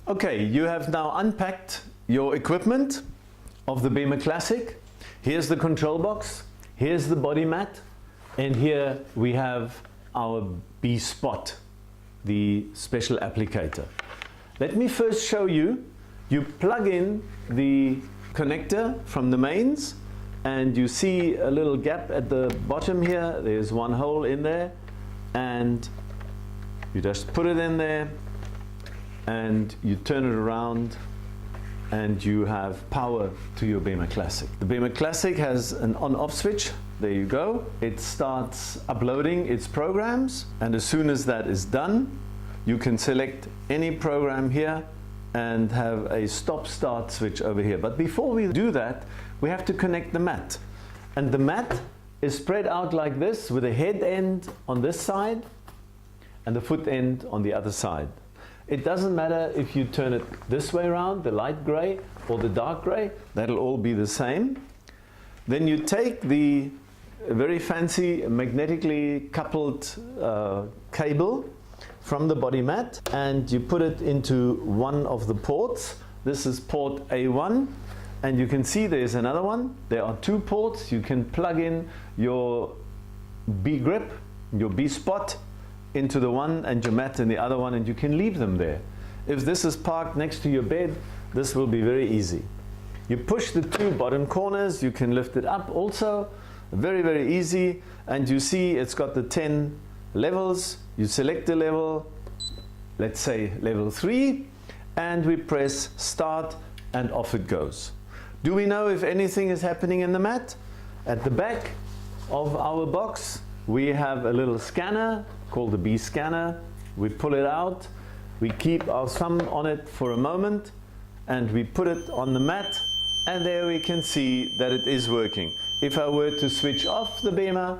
Okay, you have now unpacked your equipment of the BEMER Classic. Here's the control box, here's the body mat, and here we have our B-spot, the special applicator. Let me first show you. You plug in the connector from the mains and you see a little gap at the bottom here. There's one hole in there and you just put it in there and you turn it around and you have power to your BEMER Classic. The BEMER Classic has an on-off switch. There you go. It starts uploading its programs, and as soon as that is done, you can select any program here and have a stop-start switch over here. But before we do that, we have to connect the mat. And the mat is spread out like this with a head end on this side and the foot end on the other side. It doesn't matter if you turn it this way around, the light gray or the dark gray, that'll all be the same. Then you take the very fancy magnetically coupled cable from the body mat and you put it into one of the ports. This is port A1 and you can see there's another one. There are two ports. You can plug in your B grip, your B spot into the one and your mat in the other one, and you can leave them there. If this is parked next to your bed, this will be very easy. You push the two bottom corners, you can lift it up also, very, very easy, and you see it's got the 10 levels. You select the level, let's say level 3, and we press start and off it goes. Do we know if anything is happening in the mat? At the back of our box we have a little scanner called the B scanner. We pull it out, we keep our thumb on it for a moment and we put it on the mat, and there we can see that it is working. If I were to switch off the BEMER,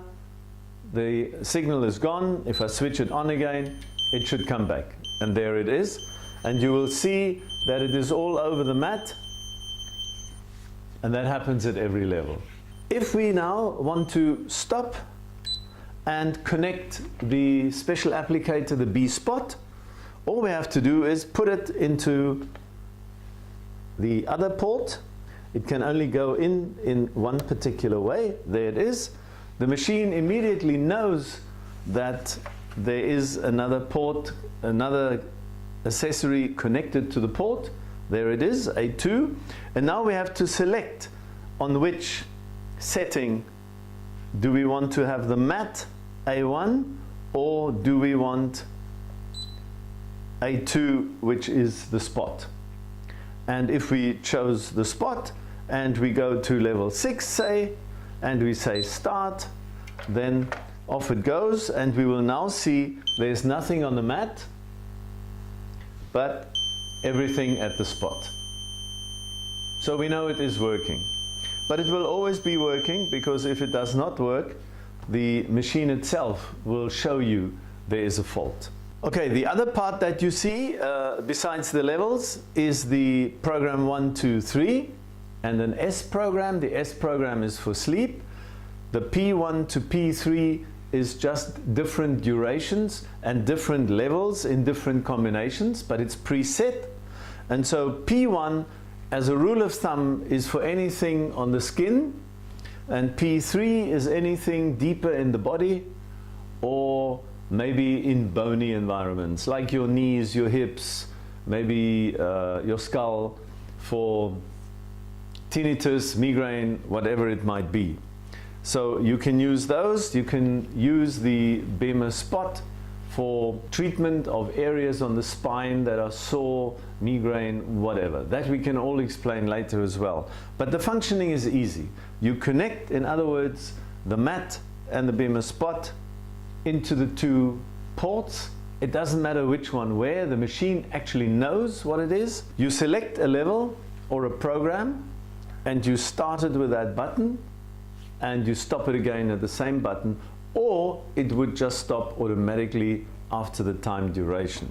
the signal is gone. If I switch it on again, it should come back, and there it is. And you will see that it is all over the mat, and that happens at every level. If we now want to stop and connect the special applicator, the B spot, all we have to do is put it into the other port. It can only go in one particular way. There it is. The machine immediately knows that there is another port, another accessory connected to the port. There it is, A2. And now we have to select on which setting do we want to have the mat A1 or do we want A2, which is the spot. And if we chose the spot and we go to level 6 say, and we say start, then off it goes, and we will now see there's nothing on the mat but everything at the spot. So we know it is working. But it will always be working, because if it does not work, the machine itself will show you there is a fault. Okay, the other part that you see besides the levels is the program 1, 2, 3 and an S program. The S program is for sleep. The P1 to P3 is just different durations and different levels in different combinations, but it's preset. And so P1, as a rule of thumb, is for anything on the skin, and P3 is anything deeper in the body or maybe in bony environments like your knees, your hips, maybe your skull, for tinnitus, migraine, whatever it might be. So you can use those. You can use the BEMER spot for treatment of areas on the spine that are sore, migraine, whatever. That we can all explain later as well. But the functioning is easy. You connect, in other words, the mat and the BEMER spot into the two ports. It doesn't matter which one where, the machine actually knows what it is. You select a level or a program and you start it with that button and you stop it again at the same button, or it would just stop automatically after the time duration.